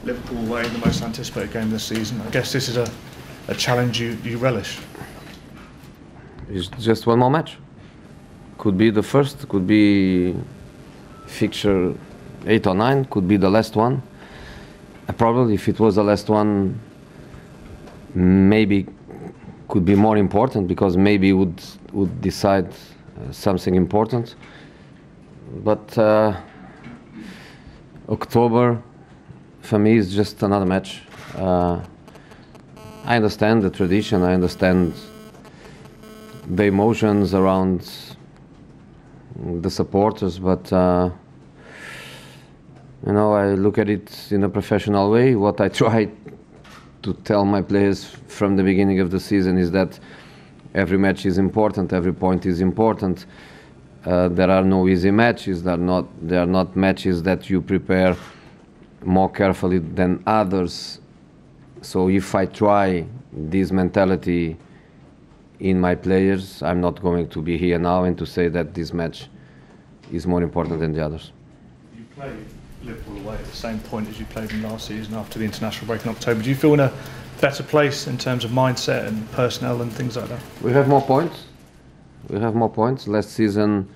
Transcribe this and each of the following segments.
Liverpool away, the most anticipated game of the season. I guess this is a challenge you relish. It's just one more match. Could be the first, could be fixture 8 or 9, could be the last one. Probably if it was the last one, maybe could be more important, because maybe would decide something important. But October for me is just another match. I understand the tradition, I understand the emotions around the supporters, but you know, I look at it in a professional way. What I try to tell my players from the beginning of the season is that every match is important, every point is important. There are no easy matches. They are not matches that you prepare more carefully than others. So if I try this mentality in my players, I'm not going to be here now and to say that this match is more important than the others. You played Liverpool away at the same point as you played in last season after the international break in October. Do you feel in a better place in terms of mindset and personnel and things like that? We have more points. We have more points. Last season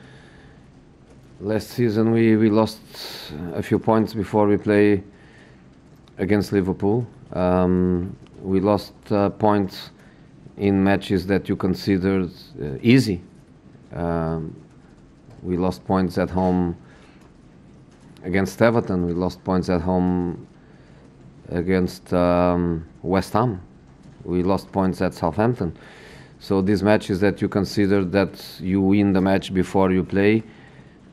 we lost a few points before we play against Liverpool. We lost points in matches that you considered easy. We lost points at home against Everton. We lost points at home against West Ham. We lost points at Southampton. So these matches that you consider that you win the match before you play,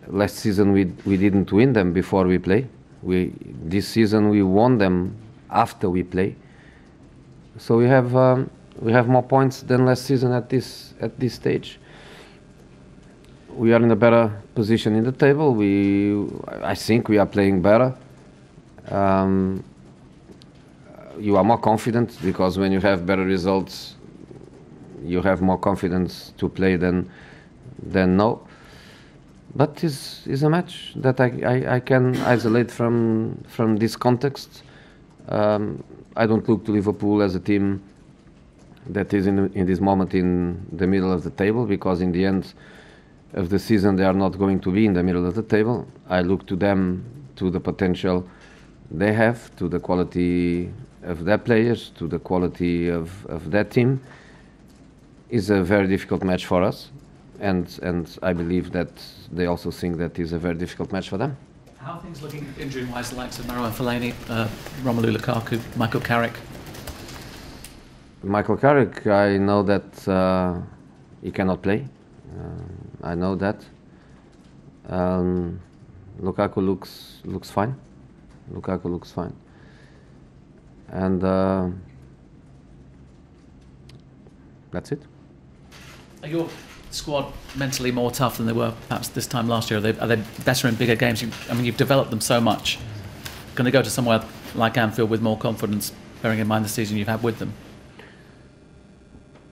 last season we didn't win them before we play. This season we won them after we play. So we have more points than last season at this stage. We are in a better position in the table. I think we are playing better. You are more confident, because when you have better results, you have more confidence to play than no. But it's a match that I can isolate from this context. I don't look to Liverpool as a team that is in this moment in the middle of the table, because in the end of the season they are not going to be in the middle of the table. I look to them, to the potential they have, to the quality of their players, to the quality of their team. It's a very difficult match for us, and I believe that they also think that is a very difficult match for them. How are things looking injury-wise, the likes of Marouane Fellaini, Romelu Lukaku, Michael Carrick? Michael Carrick, I know that he cannot play. I know that. Lukaku looks fine. Lukaku looks fine. And that's it. Are your squad mentally more tough than they were perhaps this time last year? Are they better in bigger games? I mean, you've developed them so much. Going to go to somewhere like Anfield with more confidence, bearing in mind the season you've had with them?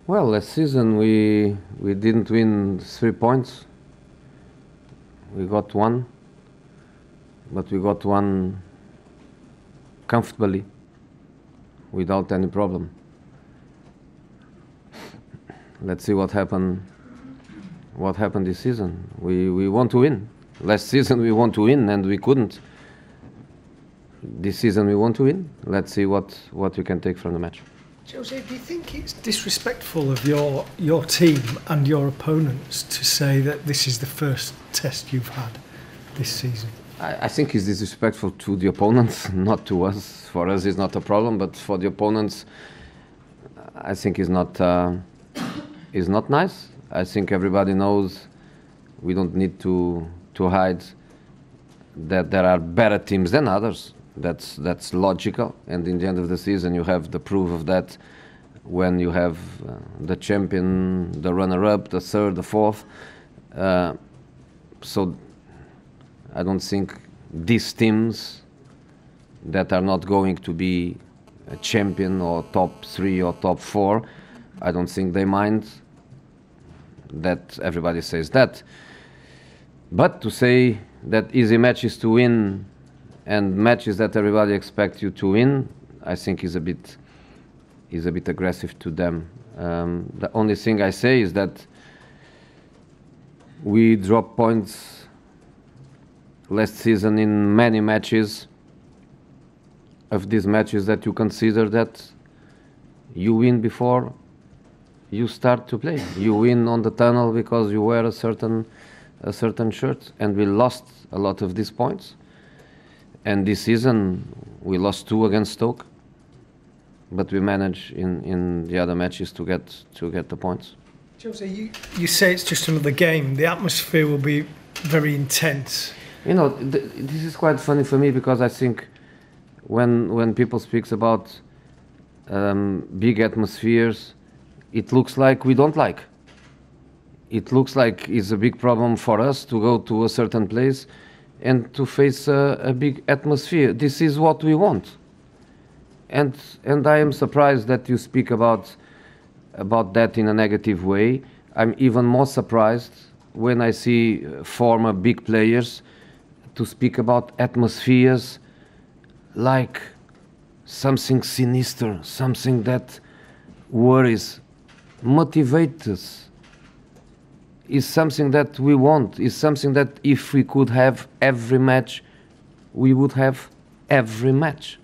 Well, last season we didn't win 3 points. We got 1, but we got 1 comfortably, without any problem. Let's see what happened this season. We want to win. Last season we want to win and we couldn't. This season we want to win. Let's see what we can take from the match. Jose, do you think it's disrespectful of your team and your opponents to say that this is the first test you've had this season? I think it's disrespectful to the opponents, not to us. For us it's not a problem, but for the opponents I think it's not nice. I think everybody knows, we don't need to hide that there are better teams than others. That's logical, and in the end of the season you have the proof of that when you have the champion, the runner-up, the third, the fourth. So I don't think these teams that are not going to be a champion or top 3 or top 4, I don't think they mind that everybody says that. But to say that easy matches to win and matches that everybody expects you to win, I think is a bit aggressive to them. The only thing I say is that we dropped points last season in many matches. Of these matches that you consider that you win before you start to play. You win on the tunnel because you wear a certain shirt, and we lost a lot of these points. And this season we lost 2 against Stoke, but we managed in the other matches to get the points. Jose, you say it's just another game. The atmosphere will be very intense. You know, this is quite funny for me, because I think when people speak about big atmospheres, it looks like we don't like. It looks like it's a big problem for us to go to a certain place and to face a big atmosphere. This is what we want. And I am surprised that you speak about that in a negative way. I'm even more surprised when I see former big players to speak about atmospheres like something sinister, something that worries, motivates us, is something that we want, is something that if we could have every match, we would have every match.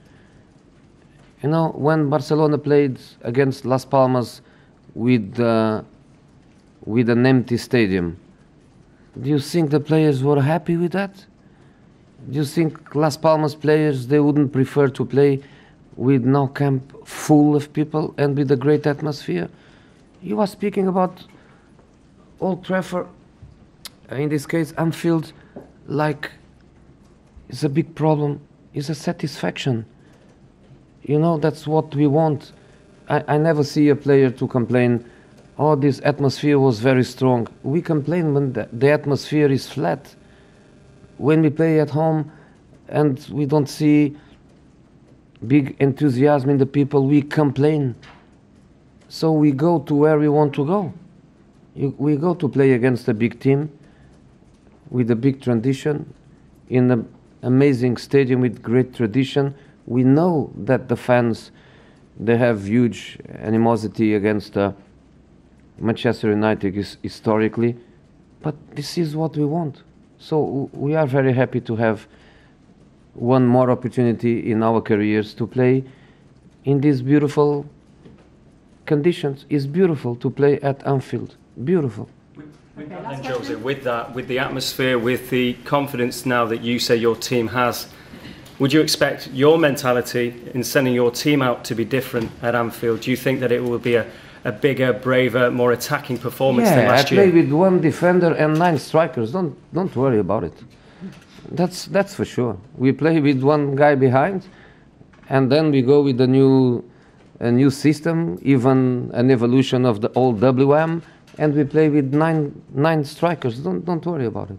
You know, when Barcelona played against Las Palmas with an empty stadium, do you think the players were happy with that? Do you think Las Palmas players, they wouldn't prefer to play with Nou Camp full of people and with a great atmosphere? You are speaking about Old Trafford, in this case Anfield, like it's a big problem, it's a satisfaction. You know, that's what we want. I never see a player to complain, oh, this atmosphere was very strong. We complain when the atmosphere is flat. When we play at home and we don't see big enthusiasm in the people, we complain. So we go to where we want to go. We go to play against a big team with a big tradition, in an amazing stadium with great tradition. We know that the fans, they have huge animosity against Manchester United historically, but this is what we want. So we are very happy to have one more opportunity in our careers to play in these beautiful conditions. It's beautiful to play at Anfield. Beautiful. And Jose, with that, with the atmosphere, with the confidence now that you say your team has, would you expect your mentality in sending your team out to be different at Anfield? Do you think that it will be a bigger, braver, more attacking performance than last year? I play with 1 defender and 9 strikers. Don't worry about it. That's for sure. We play with 1 guy behind, and then we go with a new system, even an evolution of the old WM, and we play with 9 strikers. Don't worry about it.